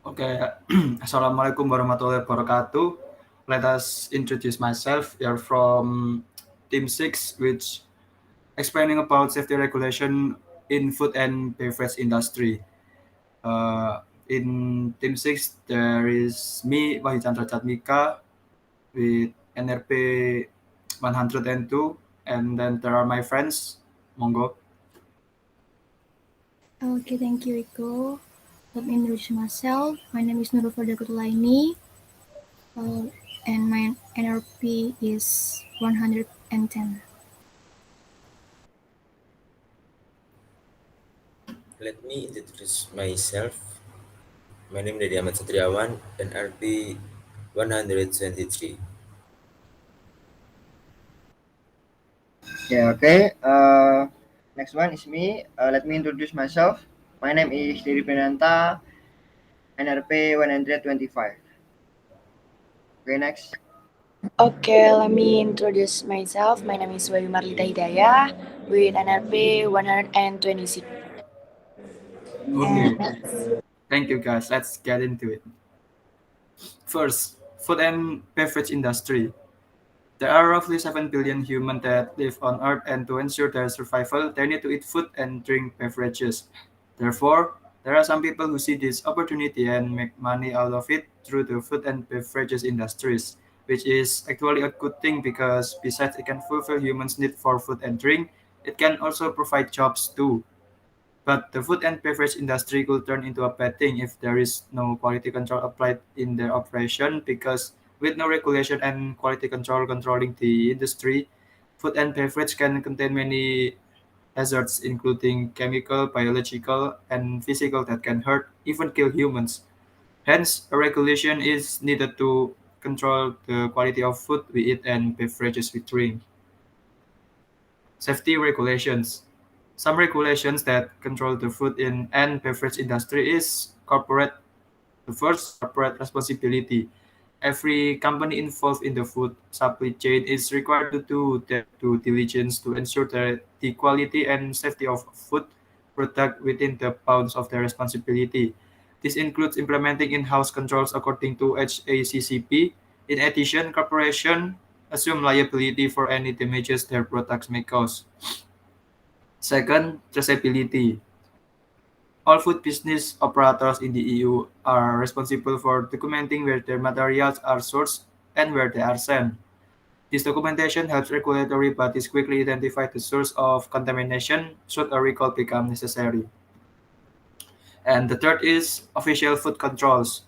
Okay, Assalamualaikum warahmatullahi wabarakatuh. Let us introduce myself. We are from Team 6, which explaining about safety regulation in food and beverage industry. In Team 6, there is me, Wahyu Jatmika, with NRP 102, and then there are my friends. Monggo. Okay, thank you, Iko. Let me introduce myself. My name is Nurul for Qurratul'aini, and my NRP is 110. Let me introduce myself. My name is Dedi Ahmad NRP 123. Yeah, okay. Next one is me. Let me introduce myself. My name is Derry Brianantha, NRP 125. Okay, next. Okay, let me introduce myself. My name is Wahyu Maharlita with NRP 126. Okay, thank you guys. Let's get into it. First, food and beverage industry. There are roughly 7 billion humans that live on Earth, and to ensure their survival, they need to eat food and drink beverages. Therefore, there are some people who see this opportunity and make money out of it through the food and beverages industries, which is actually a good thing because besides it can fulfill humans' need for food and drink, it can also provide jobs too. But the food and beverage industry could turn into a bad thing if there is no quality control applied in their operation because with no regulation and quality control controlling the industry, food and beverage can contain many hazards including chemical, biological, and physical that can hurt, even kill humans. Hence, a regulation is needed to control the quality of food we eat and beverages we drink. Safety regulations. Some regulations that control the food in and beverage industry is corporate. The first, corporate responsibility. Every company involved in the food supply chain is required to do their due diligence to ensure that the quality and safety of food product within the bounds of their responsibility. This includes implementing in-house controls according to HACCP. In addition, corporations assume liability for any damages their products may cause. Second, traceability. All food business operators in the EU are responsible for documenting where their materials are sourced and where they are sent. This documentation helps regulatory bodies quickly identify the source of contamination should a recall become necessary. And the third is official food controls.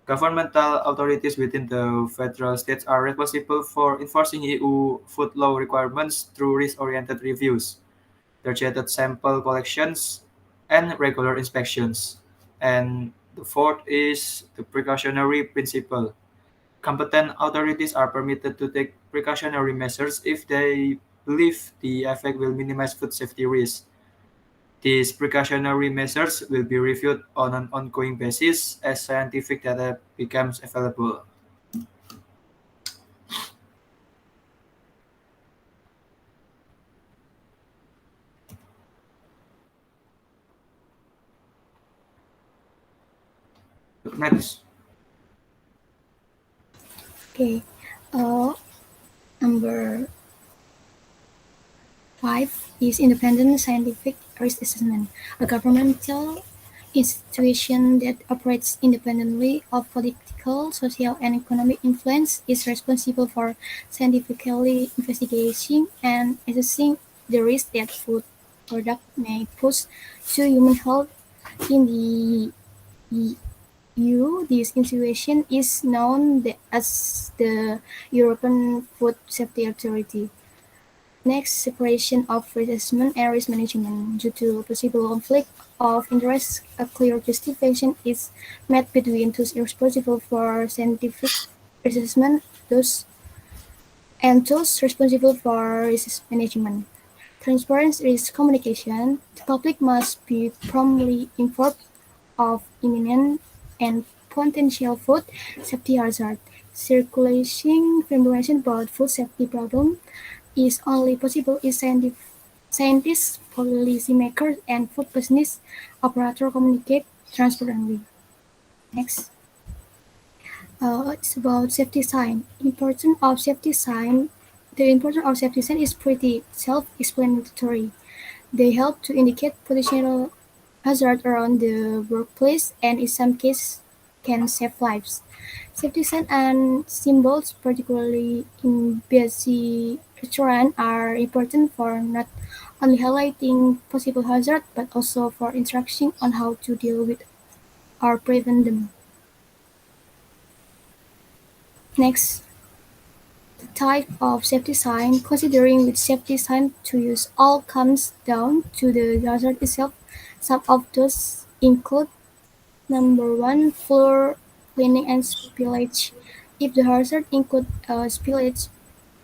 Governmental authorities within the federal states are responsible for enforcing EU food law requirements through risk-oriented reviews, targeted sample collections, and regular inspections. And the fourth is the precautionary principle. Competent authorities are permitted to take precautionary measures if they believe the effect will minimize food safety risks. These precautionary measures will be reviewed on an ongoing basis as scientific data becomes available. Next. Okay, number 5 is independent scientific risk assessment, a governmental institution that operates independently of political, social, and economic influence is responsible for scientifically investigating and assessing the risk that food product may pose to human health. In the EU, this institution is known as the European Food Safety Authority. Next, separation of risk assessment and risk management. Due to possible conflict of interest, a clear justification is met between those responsible for scientific assessment and those responsible for risk management. Transparent risk communication. The public must be promptly informed of imminent and potential food safety hazards. Circulating information about food safety problems is only possible if scientists, policymakers, and food business operators communicate transparently. Next. It's about safety sign. Importance of safety sign. The importance of safety sign is pretty self-explanatory. They help to indicate potential hazard around the workplace and in some cases can save lives. Safety signs and symbols, particularly in busy restaurants, are important for not only highlighting possible hazards but also for instruction on how to deal with or prevent them. Next, the type of safety sign. Considering which safety sign to use all comes down to the hazard itself. Some of those include number one, floor cleaning and spillage. If the hazard includes spillage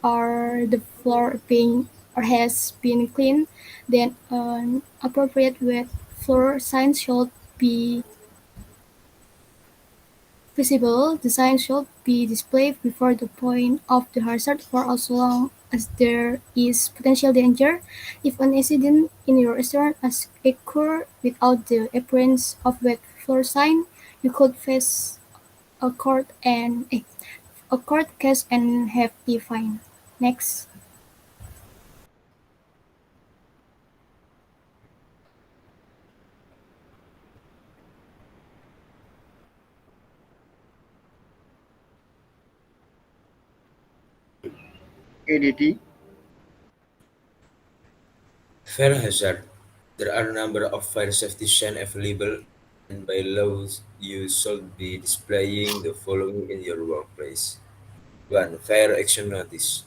or the floor being or has been cleaned, then an appropriate wet floor sign should be visible. The sign should be displayed before the point of the hazard for as long as there is potential danger. If an incident in your restaurant has occurred without the appearance of wet floor sign, you could face a court case and have a fine. Next. ADT. Fire hazard. There are a number of fire safety signs available, and by law, you should be displaying the following in your workplace. 1. Fire action notice.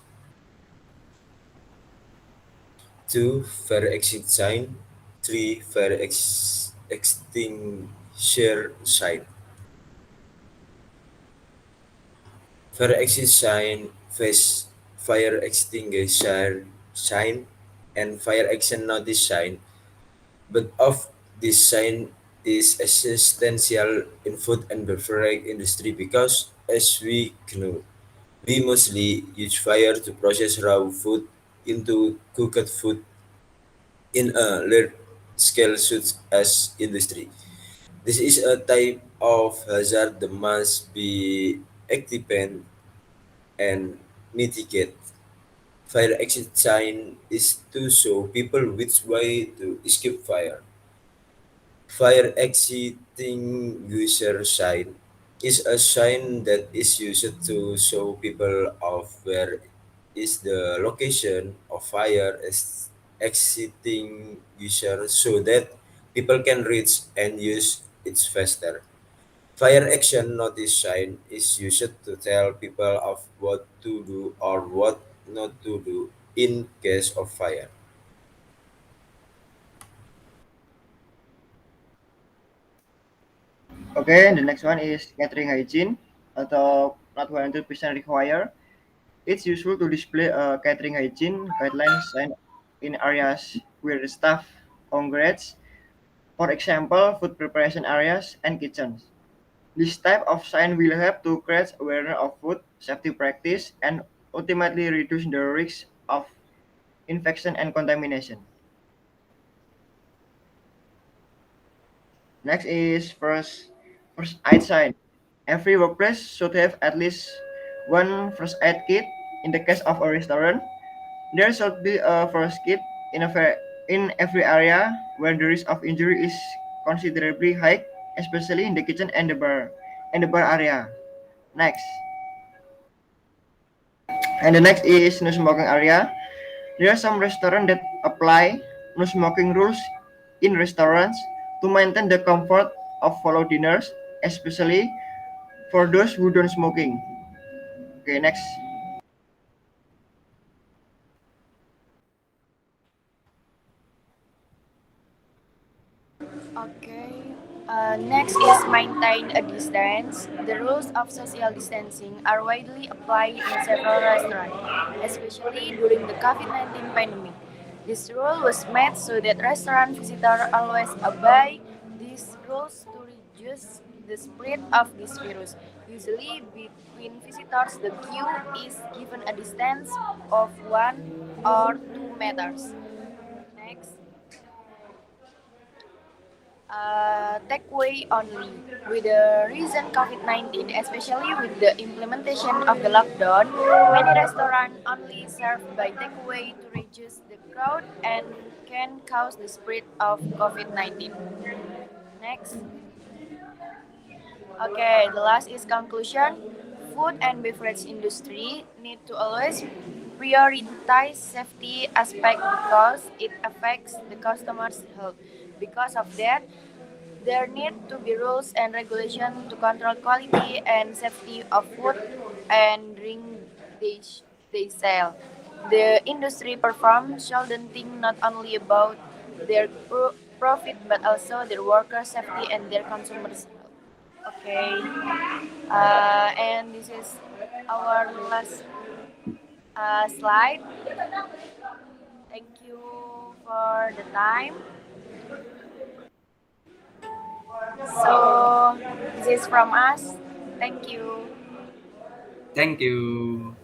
2. Fire exit sign. 3. Fire extinguisher sign. Fire exit sign, face fire extinguisher sign, and fire action notice sign. But of this sign is essential in food and beverage industry because, as we know, we mostly use fire to process raw food into cooked food in a large scale such as industry. This is a type of hazard that must be activated and mitigate. Fire exit sign is to show people which way to escape fire. Fire extinguisher sign is a sign that is used to show people of where is the location of fire extinguisher so that people can reach and use it faster. Fire action notice sign is used to tell people of what to do or what not to do in case of fire. Okay, the next one is catering hygiene atau not 100% required. It's useful to display a catering hygiene guidelines sign in areas where the staff congregates, for example, food preparation areas and kitchens. This type of sign will help to create awareness of food safety practice and ultimately reduce the risk of infection and contamination. Next is first aid sign. Every workplace should have at least one first aid kit. In the case of a restaurant, there should be a first kit in every area where the risk of injury is considerably high, especially in the kitchen and the bar area. Next, and the next is no smoking area. There are some restaurants that apply no smoking rules in restaurants to maintain the comfort of fellow diners, especially for those who don't smoking. Okay, next. Okay. Next is maintain a distance. The rules of social distancing are widely applied in several restaurants, especially during the COVID-19 pandemic. This rule was made so that restaurant visitors always obey these rules to reduce the spread of this virus. Usually, between visitors, the queue is given a distance of 1 or 2 meters. Next, takeaway only. With the recent COVID-19, especially with the implementation of the lockdown, many restaurants only serve by takeaway to reduce the crowd and can cause the spread of COVID-19. Next. Okay, the last is conclusion. Food and beverage industry need to always prioritize safety aspect because it affects the customer's health. Because of that, there need to be rules and regulation to control quality and safety of food and drink they, they sell. The industry performs shouldn't think not only about their profit but also their workers' safety and their consumers' health. Okay, and this is our last slide. Thank you for the time. So this is from us. Thank you. Thank you.